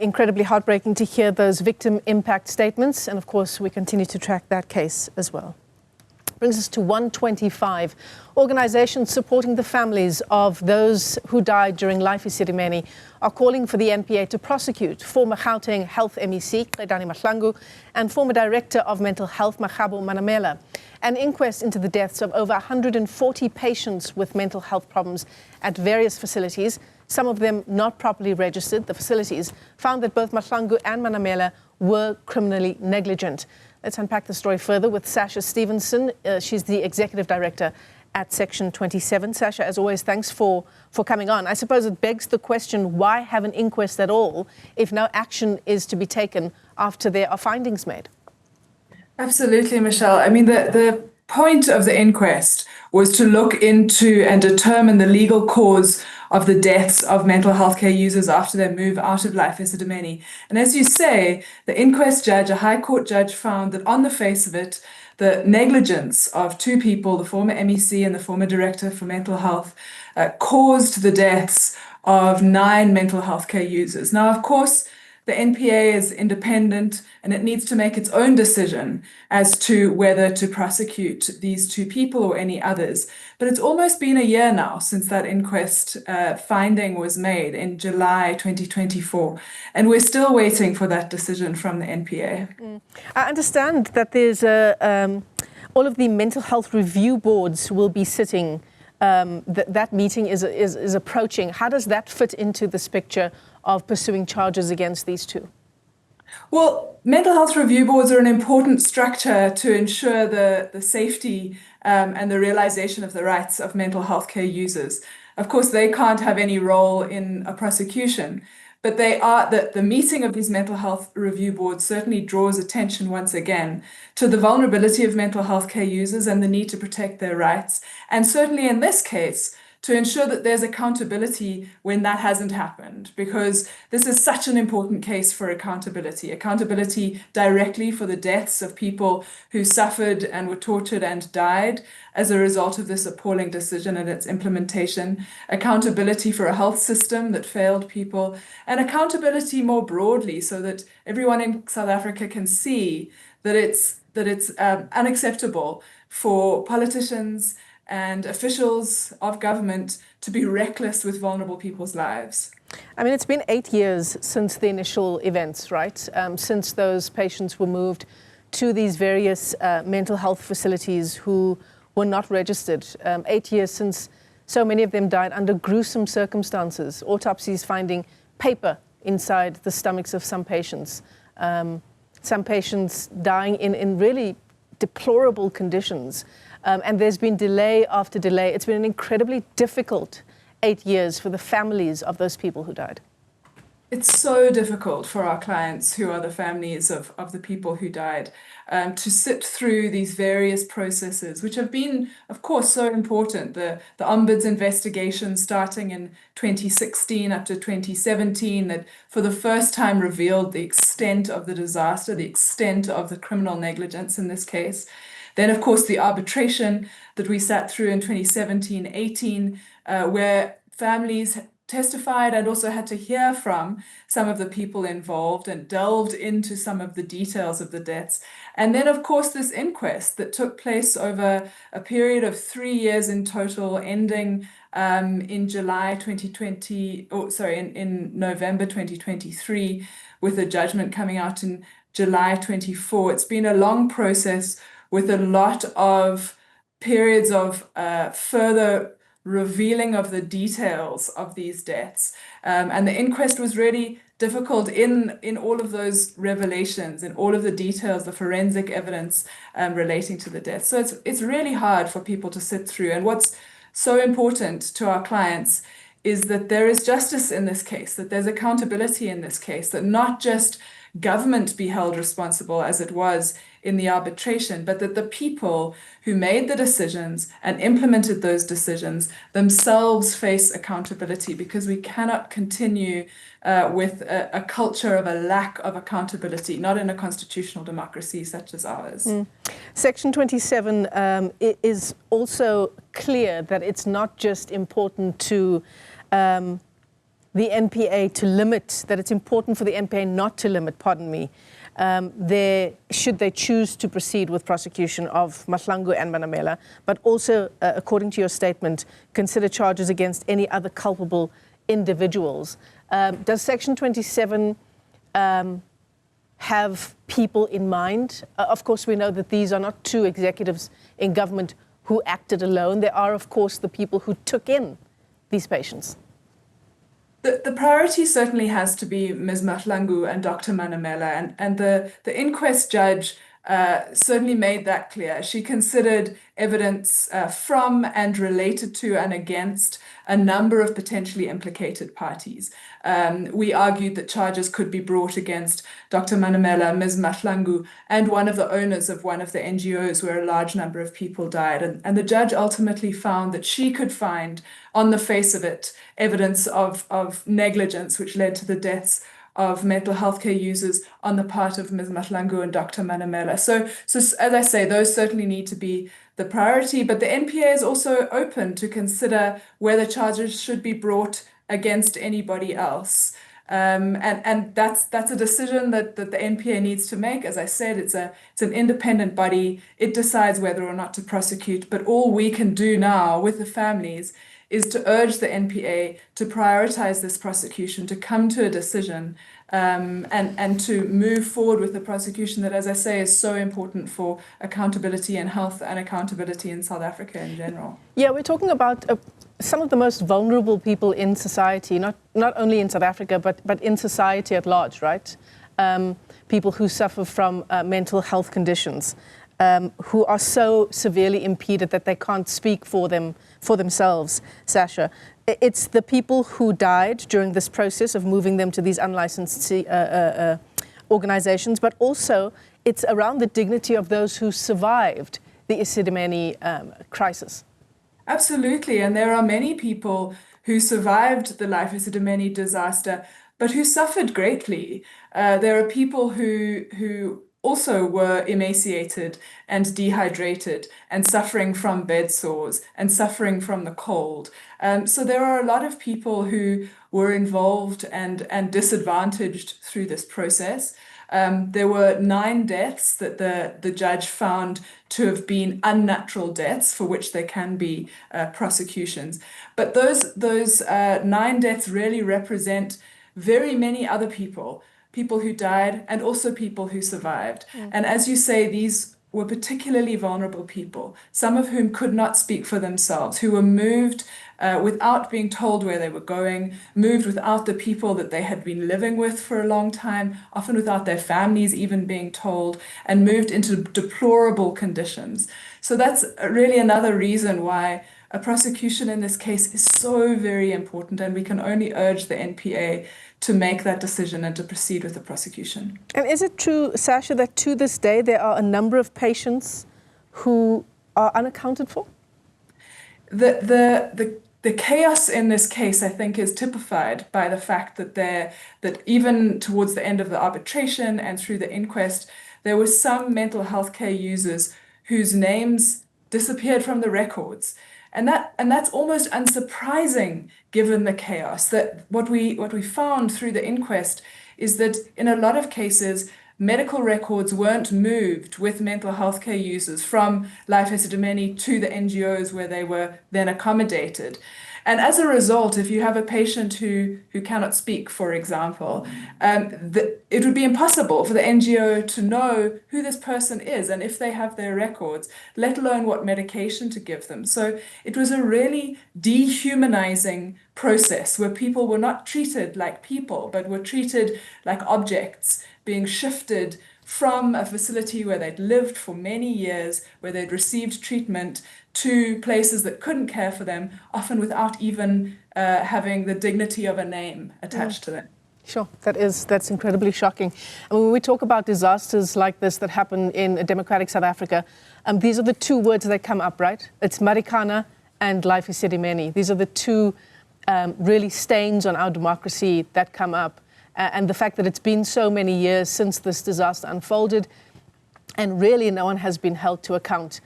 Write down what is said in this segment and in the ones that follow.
Incredibly heartbreaking to hear those victim impact statements, and of course we continue to track that case as well. Brings us to 125. Organizations supporting the families of those who died during Life Esidimeni are calling for the NPA to prosecute former Gauteng Health MEC Qedani Mahlangu and former Director of Mental Health Makgabo Manamela. An inquest into the deaths of over 140 patients with mental health problems at various facilities, some of them not properly registered, the facilities, found that both Mahlangu and Manamela were criminally negligent. Let's unpack the story further with Sasha Stevenson. She's the Executive Director at Section27. Sasha, as always, thanks for coming on. I suppose it begs the question, why have an inquest at all if no action is to be taken after there are findings made? Absolutely, Michelle. I mean, the point of the inquest was to look into and determine the legal cause of the deaths of mental health care users after they move out of Life Esidimeni. And as you say, the inquest judge, a High Court judge, found that on the face of it, the negligence of two people, the former MEC and the former Director for Mental Health, caused the deaths of 9 mental health care users. Now, of course, the NPA is independent and it needs to make its own decision as to whether to prosecute these 2 people or any others. But it's almost been a year now since that inquest finding was made in July 2024. And we're still waiting for that decision from the NPA. I understand that there's all of the mental health review boards will be sitting. That meeting is approaching. How does that fit into this picture of pursuing charges against these 2? Well, mental health review boards are an important structure to ensure the safety and the realization of the rights of mental health care users. Of course, they can't have any role in a prosecution, but they are the meeting of these mental health review boards certainly draws attention once again to the vulnerability of mental health care users and the need to protect their rights. And certainly in this case, to ensure that there's accountability when that hasn't happened, because this is such an important case for accountability directly for the deaths of people who suffered and were tortured and died as a result of this appalling decision and its implementation, accountability for a health system that failed people, and accountability more broadly so that everyone in South Africa can see that it's unacceptable for politicians and officials of government to be reckless with vulnerable people's lives. I mean, it's been 8 years since the initial events, right? Since those patients were moved to these various mental health facilities who were not registered. 8 years since so many of them died under gruesome circumstances. Autopsies finding paper inside the stomachs of some patients. Some patients dying in really deplorable conditions. And there's been delay after delay. It's been an incredibly difficult 8 years for the families of those people who died. It's so difficult for our clients, who are the families of the people who died, to sit through these various processes, which have been, of course, so important. The Ombuds investigation starting in 2016 up to 2017, that for the first time revealed the extent of the disaster, the extent of the criminal negligence in this case. Then, of course, the arbitration that we sat through in 2017-18, where families testified and also had to hear from some of the people involved and delved into some of the details of the deaths. And then, of course, this inquest that took place over a period of 3 years in total, ending in July 2020, in November 2023, with a judgment coming out in July 24. It's been a long process with a lot of periods of further revealing of the details of these deaths. And the inquest was really difficult in all of those revelations, in all of the details, the forensic evidence relating to the deaths. So it's really hard for people to sit through. And what's so important to our clients is that there is justice in this case, that there's accountability in this case, that not just government be held responsible as it was in the arbitration, but that the people who made the decisions and implemented those decisions themselves face accountability, because we cannot continue with a culture of a lack of accountability, not in a constitutional democracy such as ours. Section 27 is also clear that it's not just important to the NPA to limit, that it's important for the NPA not to limit, pardon me, should they choose to proceed with prosecution of Mahlangu and Manamela, but also, according to your statement, consider charges against any other culpable individuals. Does Section 27 have people in mind? Of course, we know that these are not two executives in government who acted alone. There are, of course, the people who took in these patients. The priority certainly has to be Ms. Mahlangu and Dr. Manamela, and the inquest judge certainly made that clear. She considered evidence from and related to and against a number of potentially implicated parties. We argued that charges could be brought against Dr. Manamela, Ms. Mahlangu, and one of the owners of one of the NGOs where a large number of people died. And the judge ultimately found that she could find, on the face of it, evidence of negligence, which led to the deaths of mental health care users on the part of Ms. Mahlangu and Dr. Manamela. So as I say, those certainly need to be the priority, but the NPA is also open to consider whether charges should be brought against anybody else. And that's a decision that the NPA needs to make. As I said, it's an independent body. It decides whether or not to prosecute, but all we can do now with the families is to urge the NPA to prioritize this prosecution, to come to a decision, and to move forward with the prosecution that, as I say, is so important for accountability in health and accountability in South Africa in general. Yeah, we're talking about some of the most vulnerable people in society, not only in South Africa, but in society at large, right? People who suffer from mental health conditions, who are so severely impeded that they can't speak for themselves, Sasha. It's the people who died during this process of moving them to these unlicensed organizations, but also it's around the dignity of those who survived the Esidimeni crisis. Absolutely, and there are many people who survived the Life Esidimeni disaster, but who suffered greatly. There are people who also were emaciated and dehydrated and suffering from bed sores and suffering from the cold. So there are a lot of people who were involved and disadvantaged through this process. There were 9 deaths that the judge found to have been unnatural deaths for which there can be prosecutions. But those 9 deaths really represent very many other people who died and also people who survived. And as you say, these were particularly vulnerable people, some of whom could not speak for themselves, who were moved without being told where they were going, moved without the people that they had been living with for a long time, often without their families even being told, and moved into deplorable conditions. So that's really another reason why a prosecution in this case is so very important, and we can only urge the NPA to make that decision and to proceed with the prosecution. And is it true, Sasha, that to this day there are a number of patients who are unaccounted for? The chaos in this case, I think, is typified by the fact that even towards the end of the arbitration and through the inquest, there were some mental health care users whose names disappeared from the records. And that's almost unsurprising given the chaos. That what we found through the inquest is that in a lot of cases, medical records weren't moved with mental health care users from Life Esidimeni to the NGOs where they were then accommodated. And as a result, if you have a patient who cannot speak, for example, it would be impossible for the NGO to know who this person is and if they have their records, let alone what medication to give them. So it was a really dehumanizing process where people were not treated like people, but were treated like objects, being shifted from a facility where they'd lived for many years, where they'd received treatment, to places that couldn't care for them, often without even having the dignity of a name attached to them. Sure, that's incredibly shocking. And when we talk about disasters like this that happen in a democratic South Africa, these are the 2 words that come up, right? It's Marikana and Life Esidimeni. These are the 2 really stains on our democracy that come up. And the fact that it's been so many years since this disaster unfolded, and really no one has been held to account.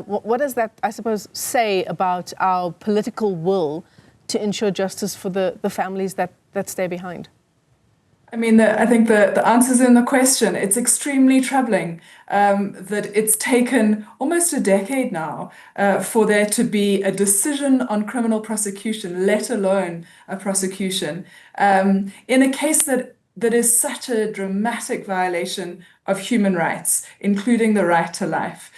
What does that, I suppose, say about our political will to ensure justice for the families that that stay behind? I mean, I think the answer's in the question. It's extremely troubling that it's taken almost a decade now for there to be a decision on criminal prosecution, let alone a prosecution, in a case that is such a dramatic violation of human rights, including the right to life.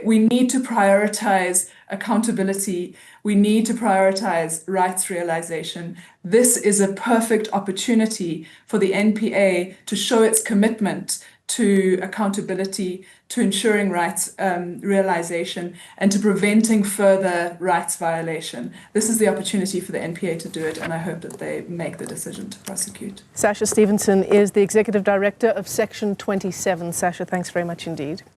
We need to prioritize accountability. We need to prioritize rights realization. This is a perfect opportunity for the NPA to show its commitment to accountability, to ensuring rights realization, and to preventing further rights violation. This is the opportunity for the NPA to do it, and I hope that they make the decision to prosecute. Sasha Stevenson is the Executive Director of Section 27. Sasha, thanks very much indeed.